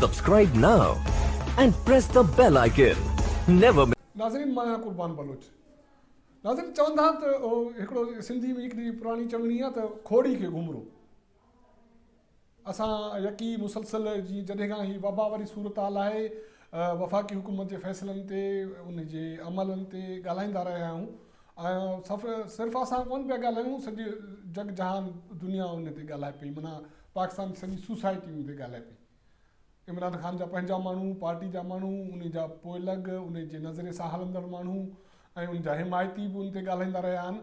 Subscribe now and press the bell icon. Never miss. नाज़रीन मां आहियां कुर्बान बलोच। नाज़रीन चवंदा त हिकिड़ो सिंधी में हिकिड़ी पुराणी चवणी आहे त खोड़ी खे घुमरो। असां यकी मुसलसल जी जॾहिं खां ही वबा वारी सूरत हाल आहे वफ़ाक़ी हुकूमत जे फ़ैसिलनि ते उन जे अमलनि ते ॻाल्हाईंदा रहिया आहियूं ऐं सिर्फ़ु असां कोन पिया ॻाल्हायूं, सॼी जग जहान दुनिया उन ते ॻाल्हाए पई, माना पाकिस्तान सॼी सोसाइटी उन ते ॻाल्हाए पई। इमरान ख़ान जा पंहिंजा माण्हू, पार्टी जा माण्हू, उन जा पोइलॻ, उन जे नज़रे सां हलंदड़ माण्हू ऐं उन जा हिमायती बि उन ते ॻाल्हाईंदा रहिया आहिनि।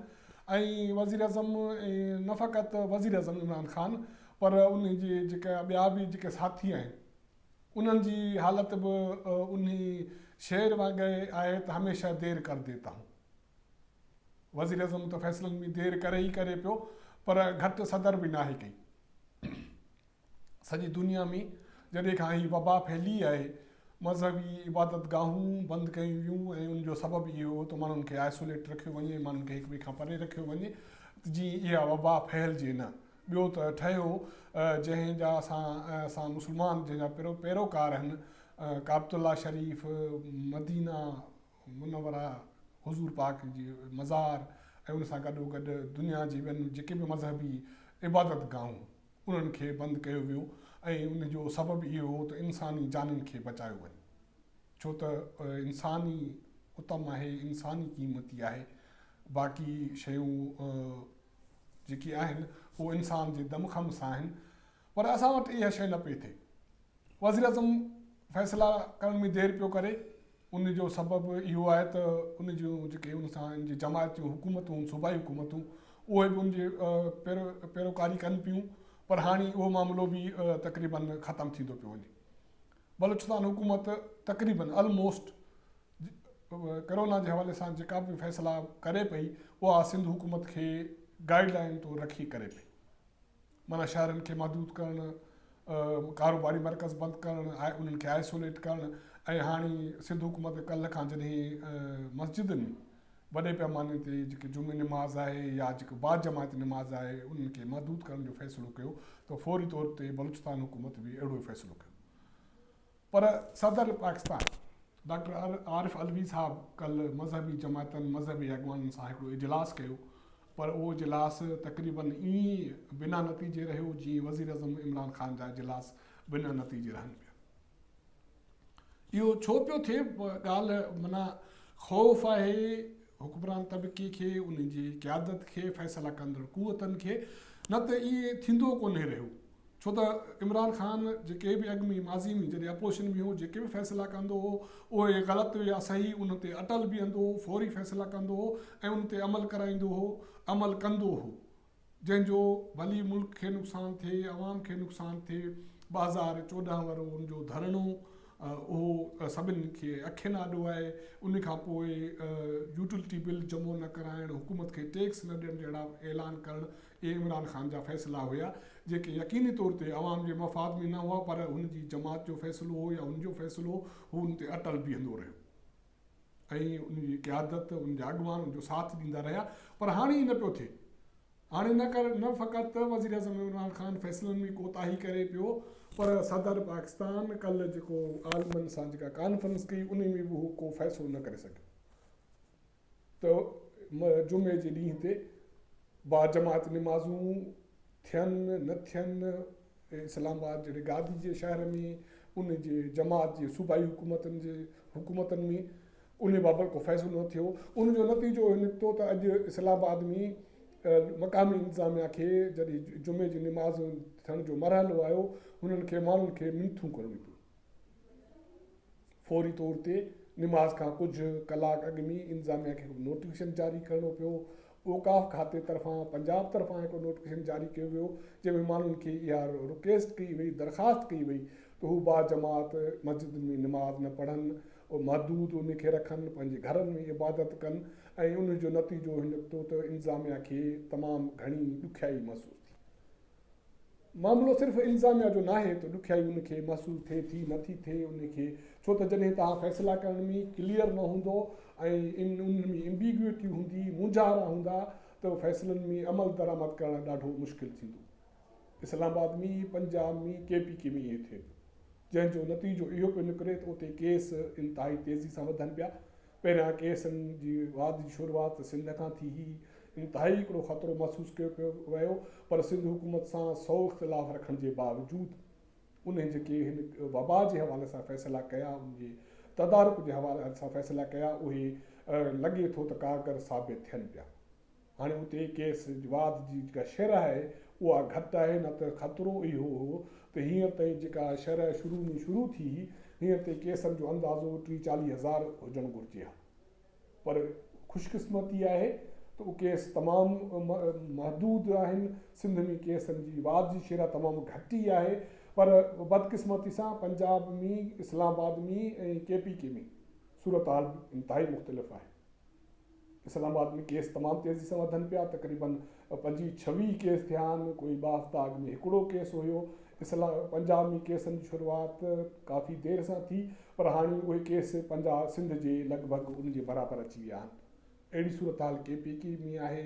ऐं वज़ीर अज़म न फ़क़ति वज़ीर अज़म इमरान ख़ान पर उन जे जेका ॿिया बि जेके साथी आहिनि उन्हनि जी हालत बि उन शेर वांगुरु आहे त हमेशह देरि कर देता हूं। वज़ीर अज़म त फ़ैसिलनि में देरि करे ई करे पियो, पर घटि सदर बि नाहे कई। सॼी दुनिया में जॾहिं खां ही वबा फैली आहे, मज़हबी इबादत गाहूं बंदि कयूं वियूं ऐं उनजो सबबु इहो हो त माण्हुनि खे आइसोलेट रखियो वञे, माण्हुनि खे हिक ॿिए खां परे रखियो वञे जीअं इहा वबा फैलिजे न। ॿियो त ठहियो जंहिंजा असां मुस्लमान जंहिंजा पैरोकार आहिनि, काबतुल्ला शरीफ़, मदीना मुनव्वरा, हुज़ूर पाक जी मज़ार ऐं उन सां गॾोगॾु दुनिया जी ॿियनि जेके बि मज़हबी इबादत गाहूं उन्हनि खे बंदि कयो वियो ऐं उनजो सबबु इहो हो त इंसानी जाननि खे बचायो वञे। छो त इंसानी उत्तम आहे, इंसानी क़ीमती आहे, बाक़ी शयूं जेकी आहिनि उहे इंसान जे दमख़म सां आहिनि, पर असां वटि इहा शइ न पई थिए। वज़ीर अज़म फ़ैसिला करण में देरि पियो करे, उनजो सबबु इहो आहे त उन जूं जेके उन सां इन जी जमायतियूं हुकूमतूं, सूबाई हुकूमतूं, उहे बि उनजे पैरोकारी कनि पियूं, पर हाणे उहो मामिलो बि तक़रीबन ख़तमु थींदो पियो वञे। बलूचिस्तान हुकूमत तक़रीबन ऑलमोस्ट कोरोना जे हवाले सां जेका बि फ़ैसिला करे पई उहा सिंध हुकूमत खे गाइडलाइन तो रखी करे पई। माना शहरनि खे महदूद करणु, कारोबारी मर्कज़ बंदि करणु, उन्हनि खे आइसोलेट करणु ऐं हाणे सिंध हुकूमत कल्ह खां जॾहिं मस्जिदनि में वॾे पैमाने ते जेके जुमे निमाज़ आहे या जेको बाजमात निमाज़ आहे उन्हनि खे महदूद करण जो फ़ैसिलो कयो त फौरी तौर ते बलूचिस्तान हुकूमत बि अहिड़ो फ़ैसिलो कयो। पर सदर पाकिस्तान डॉक्टर आरिफ अलवी साहब कल्ह मज़हबी जमातनि, मज़हबी अॻवाननि सां हिकिड़ो इजलास कयो, पर उहो इजलास तक़रीबन ईअं बिना नतीजे रहियो जीअं वज़ीर अज़म इमरान ख़ान जा इजलास बिना नतीजे रहनि पिया। इहो छो पियो थिए? ॻाल्हि माना ख़ौफ़ आहे हुक्मरान तबिके खे, उन जी क़यादत खे, फ़ैसिला कंदड़ क़ुवतनि खे, न त इहे थींदो कोन्हे रहियो। छो त इमरान ख़ान जेके बि अॻु में माज़ी में जॾहिं अपोज़िशन में हो, जेके बि फ़ैसिला कंदो हो उहे ग़लति या सही उन ते अटल बीहंदो हो, फौरी फ़ैसिला कंदो हो ऐं उन ते अमल कराईंदो हो, अमल कंदो हो, जंहिंजो भली मुल्क खे नुक़सानु थिए, अवाम खे नुक़सानु थिए। 2014 वारो उनजो धरणो उहो सभिनी खे अखियुनि आॾो आहे। उन खां पोइ यूटिलिटी बिल जमो न कराइणु, हुकूमत खे टैक्स न ॾियणु जहिड़ा ऐलान करणु, इहे इमरान ख़ान जा फ़ैसिला हुया जेके यकीनी तौर ते अवाम जे मफ़ाद में न हुआ, पर हुनजी जमात जो फ़ैसिलो हो या हुनजो फ़ैसिलो हू हुन ते अटल बीहंदो रहियो ऐं उनजी क़यादत, उनजा अॻवान उनजो साथ ॾींदा रहिया। पर हाणे ई न पियो थिए। हाणे न फ़क़ति वज़ीर अज़म इमरान ख़ान फ़ैसिलनि में कोताही करे पियो, पर सदर पाकिस्तान कल्ह जेको आलमनि सां जेका कॉन्फ्रेंस कई उन में बि हू को फ़ैसिलो न करे सघियो त जुमे जे ॾींहं ते बाजमात निमाज़ूं थियनि न थियनि, इस्लामाबाद जहिड़े गादी जे शहर में उन जे जमात जे सूबाई हुकूमतनि में उन बाबति को फ़ैसिलो न थियो। उनजो नतीजो निकितो त अॼु इस्लामाबाद में मक़ामी इंतिज़ामिया खे जॾहिं जुमे जी निमाज़ थियण जो मरहलो आयो, हुननि खे माण्हुनि खे मिनथूं करणियूं पियूं। फौरी तौर ते निमाज़ खां कुझु कलाक अॻु में इंतिज़ामिया खे नोटिफिकेशन जारी करणो पियो। औकाफ़ खाते तरफ़ां, पंजाब तरफ़ां हिकिड़ो नोटिफिकेशन जारी कयो वियो जंहिंमें माण्हुनि खे इहा रिक्वेस्ट कई वई, दरख़्वास्त कई वई त हू बाजमात मस्जिद में निमाज़ न पढ़नि, महदूद उन खे रखनि, पंहिंजे घरनि में इबादत कनि ऐं उनजो नतीजो निकितो त इंतिज़ामिया खे तमामु घणी ॾुखियाई महसूसु थी। मामिलो सिर्फ़ु इंतिज़ामिया जो न आहे त ॾुखियाई उनखे महसूसु थिए थी नथी थिए उनखे, छो त जॾहिं तव्हां फ़ैसिला करण में क्लियर न हूंदो ऐं उन में एम्बिग्यूटी हूंदी, मुंझारा हूंदा त फ़ैसिलनि में अमल दरामद करणु ॾाढो मुश्किल थींदो। इस्लामाबाद में, पंजाब में, KPK में इहे थिए पियो, जंहिंजो नतीजो इहो पियो निकिरे त उते केस इंतिहाई तेज़ी सां वधनि पिया। पहिरियां केसनि जी वाद जी शुरूआति सिंध खां थी हुई, इंतिहाई हिकिड़ो ख़तरो महसूसु कयो पियो वियो, पर सिंध हुकूमत सां 100 इख़्तिलाफ़ रखण जे बावजूदि उन जेके हिन वबा जे हवाले सां फ़ैसिला कया, उनजे तदारुक जे हवाले सां फ़ैसिला कया, उहे लॻे थो त कारगर साबित थियनि पिया। हाणे उते केस वाद जी जेका शरह आहे उहा घटि आहे, न त ख़तरो इहो हो त हींअर ताईं जेका शरह शुरू में शुरू थी हुई, हींअर ताईं केसनि जो अंदाज़ो 30-40 हज़ार हुजणु घुरिजे हा। पर ख़ुशकिस्मती आहे त उहे केस तमामु महदूद आहिनि। सिंध में केसनि जी वाद जी शरह तमामु घटि ई आहे, पर बदकिस्मती सां पंजाब में, इस्लामाबाद में ऐं KPK में सूरत हाल इंतिहाई मुख़्तलिफ़ आहे। इस्लामाबाद में केस तमामु तेज़ी सां वधनि पिया, तक़रीबन 25-26 केस थिया आहिनि, कोई 2 हफ़्ता अॻु में हिकिड़ो केस हुयो। पंजाब में केसनि जी शुरूआति काफ़ी देरि सां थी, पर हाणे उहे केस पंजाब सिंध जे लॻभॻि उन जे बराबरि अची विया आहिनि। अहिड़ी सूरत हाल KPK में आहे,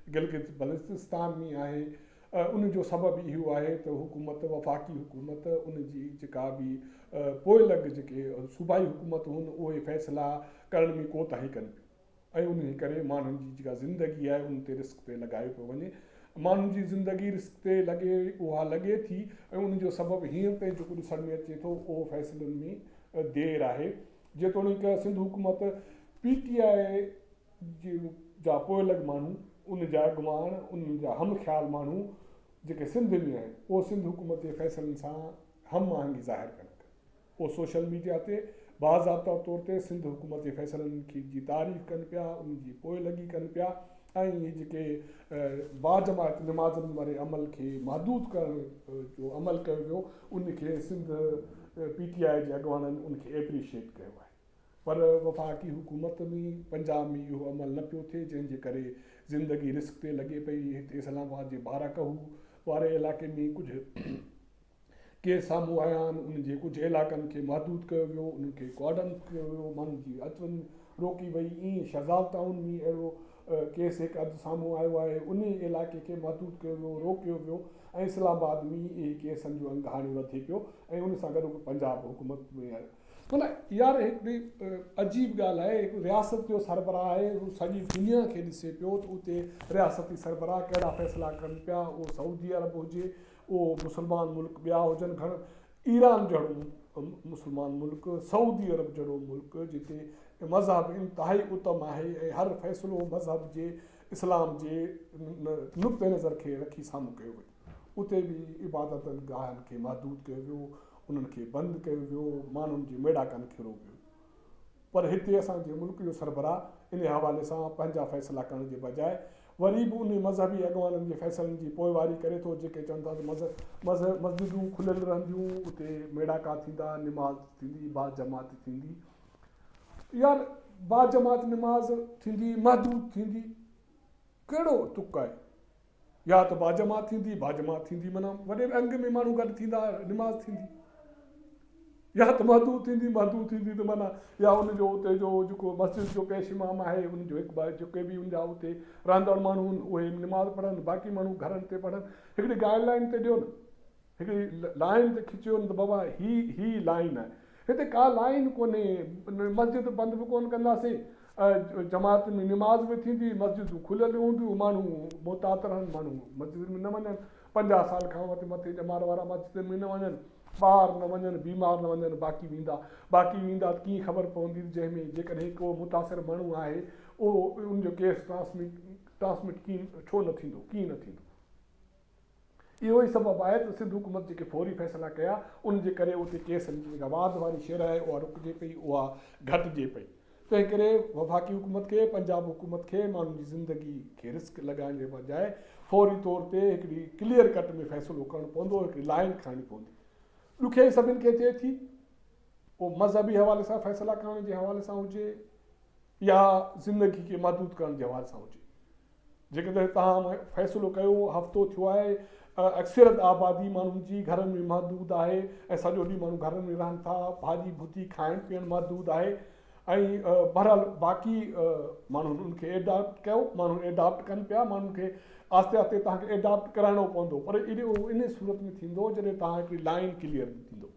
गिलगित बल्तिस्तान में आहे। उन जो सबबु इहो आहे त हुकूमत, वफ़ाक़ी हुकूमत, उन जी जेका बि पोइ लॻ जेके सूबाई हुकूमत हुन, उहे फ़ैसिला करण में कोताही कनि पियूं, ऐं उन करे माण्हुनि जी जेका ज़िंदगी आहे उन ते रिस्क ते लॻायो पियो वञे। माण्हुनि जी ज़िंदगी रिस्क ते उहा लॻे थी, ऐं उनजो सबबु हींअर ताईं जेको ॾिसण में अचे थो उहो फ़ैसिलनि में देरि आहे। जेतोणीकि सिंध हुकूमत PTI जा पोइ लॻ माण्हू, उन जा अॻुवान, उन जा हम ख़्याल माण्हू जेके सिंध में आहिनि, उहो सिंध हुकूमत जे फ़ैसिलनि सां हम आहंगी ज़ाहिर कनि। उहो सोशल मीडिया ते बाज़ाब्ता तौर ते सिंध हुकूमत जे फ़ैसिलनि जी तारीफ़ कनि पिया, उन जी पोइ लॻी कनि पिया, ऐं इहे जेके बाजमात निमाज़नि वारे अमल खे महदूद करण जो अमल कयो वियो, उनखे सिंध PTI जे अॻुवाननि उनखे एप्रिशिएट कयो आहे। पर वफ़ाक़ी हुकूमत में, पंजाब में इहो अमल न पियो थिए, जंहिंजे करे ज़िंदगी रिस्क ते लॻे पई। हिते इस्लामाबाद जे बाराकहू वारे इलाइक़े में कुझु केस साम्हूं आया आहिनि, उनजे कुझु इलाइक़नि खे महदूद कयो वियो, उनखे कॉर्डन कयो वियो, माण्हुनि जी अचु वञु रोकी वई। ईअं शहज़ाद टाउन में अहिड़ो केस हिकु अधु साम्हूं आयो आहे, उन इलाइक़े खे महदूद कयो वियो, रोकियो वियो। ऐं इस्लामाबाद में इहे केसनि जो अंग हाणे वधे पियो, ऐं उन सां गॾु पंजाब हुकूमत में आहे। माना यार हिकिड़ी अजीब ॻाल्हि आहे, हिकु रियासत जो सरबराह आहे, हू सॼी दुनिया खे ॾिसे पियो त उते रियासती सरबराह कहिड़ा फ़ैसिला कनि पिया। उहो सऊदी अरब हुजे, उहो मुस्लमान मुल्क ॿिया हुजनि, ईरान जहिड़ो मुस्लमान मुल्क, सऊदी अरब जहिड़ो मुल्क जिते मज़हब इंतिहाई उत्तम आहे ऐं हर फ़ैसिलो मज़हब जे, इस्लाम जे नुक़्ते नज़र खे रखी साम्हूं कयो वियो। उते बि इबादतनि गाहनि खे महदूद कयो वियो, उन्हनि खे बंदि कयो वियो, माण्हुनि जी मेड़ाकनि खे रोकियो। पर हिते असांजे मुल्क जो सरबराह इन हवाले सां पंहिंजा फ़ैसिला करण जे बजाए वरी बि उन मज़हबी अॻुवाननि जे फ़ैसिलनि जी पोइवारी करे थो, जेके चवनि था त मस्जिदूं खुलियल रहंदियूं, उते मेड़ाका थींदा, निमाज़ थींदी, बाजमात थींदी। यार बाजमात निमाज़ थींदी, महदूद थींदी, कहिड़ो तुक आहे? या त बाजमात थींदी माना वॾे अंग में माण्हू गॾु थींदा, निमाज़ थींदी, या त महदूद थींदी त माना या उनजो उते जो जेको मस्जिद जो पेश इमाम आहे, उनजो हिकु बार जेके बि उनजा उते रहंदड़ माण्हू आहिनि उहे निमाज़ पढ़नि, बाक़ी माण्हू घरनि ते पढ़नि। हिकिड़ी गाइडलाइन ते ॾियो न, हिकिड़ी लाइन ते खिचियो न त बाबा ही लाइन आहे। हिते का लाइन कोन्हे, मस्जिद बंदि बि कोन कंदासीं, जमात में निमाज़ बि थींदी, मस्जिदूं खुलियल हूंदियूं, माण्हू मुहतात रहनि, माण्हू मस्जिद में न वञनि, 50 साल खां मथे ॼमार वारा मस्जिद में न वञनि, ॿार न वञनि, बीमार न वञनि, बाक़ी वेंदा त कीअं ख़बर पवंदी जंहिंमें जेकॾहिं को मुतासिर माण्हू आहे उहो उनजो केस ट्रांसमिट कीअं छो न थींदो, कीअं न थींदो। इहो ई सबबु आहे त सिंध हुकूमत जेके फौरी फ़ैसिला कया, उनजे करे उते केसनि जी जेका वाद वारी शरह आहे उहा रुकिजे पई, उहा घटिजे पई। तंहिं करे वफ़ाक़ी हुकूमत खे, पंजाब हुकूमत खे माण्हुनि जी ज़िंदगी खे रिस्क लॻाइण जे बजाए फौरी तौर ते हिकिड़ी क्लियर कट में फ़ैसिलो करणो पवंदो, हिकिड़ी लाइन खणणी पवंदी। ॾुखियाई सभिनि खे थिए थी, पोइ मज़हबी हवाले सां फ़ैसिला करण जे हवाले सां हुजे या ज़िंदगी खे महदूद करण जे हवाले सां हुजे। जेकॾहिं तव्हां फ़ैसिलो कयो, हफ़्तो थियो आहे, अक्सरत आबादी माण्हुनि जी घरनि में महदूद आहे ऐं सॼो ॾींहुं माण्हू घरनि में रहनि था, भाॼी भुती खाइण पीअण महदूद आहे, बहरहाल बाक़ी माण्हुनि उनखे एडॉप्ट कयो, माण्हू एडॉप्ट कनि पिया, माण्हुनि खे आस्ते आस्ते तव्हांखे एडॉप्ट कराइणो पवंदो, पर इन सूरत में थींदो जॾहिं तव्हां हिकिड़ी लाइन क्लियर थींदो।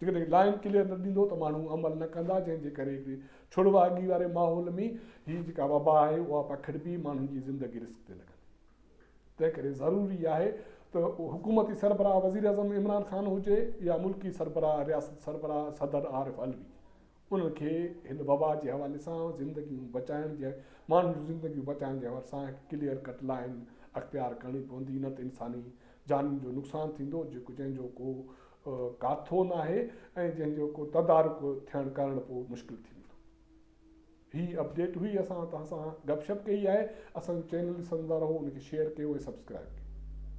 जेकॾहिं लाइन क्लियर न ॾींदो त माण्हू अमल न कंदा, जंहिंजे करे हिकिड़ी छुड़वागी वारे माहौल में हीअ जेका वबा आहे उहा पखिड़िबी, माण्हुनि जी ज़िंदगी रिस्क ते लॻंदी। तंहिं करे ज़रूरी आहे त हुकूमती सरबराह वज़ीर आज़म इमरान ख़ान हुजे या मुल्की सरबराह रियासत सरबराह सदर आरिफ अलवी, उन्हनि खे हिन वबा जे हवाले सां ज़िंदगियूं बचाइण जे, माण्हुनि जूं ज़िंदगियूं बचाइण जे हवाले सां क्लियर कट लाइन अख़्तियार करणी पवंदी, न त इंसानी जान जो नुक़सानु थींदो जंहिंजो को काथो न आहे ऐं जंहिंजो को तदारुक थियणु करणु पोइ मुश्किल थींदो। हीअ अपडेट हुई, असां तव्हां सां गपशप कई आहे। असांजो चैनल ॾिसंदा रहो, उनखे शेयर कयो ऐं सब्सक्राइब कयो।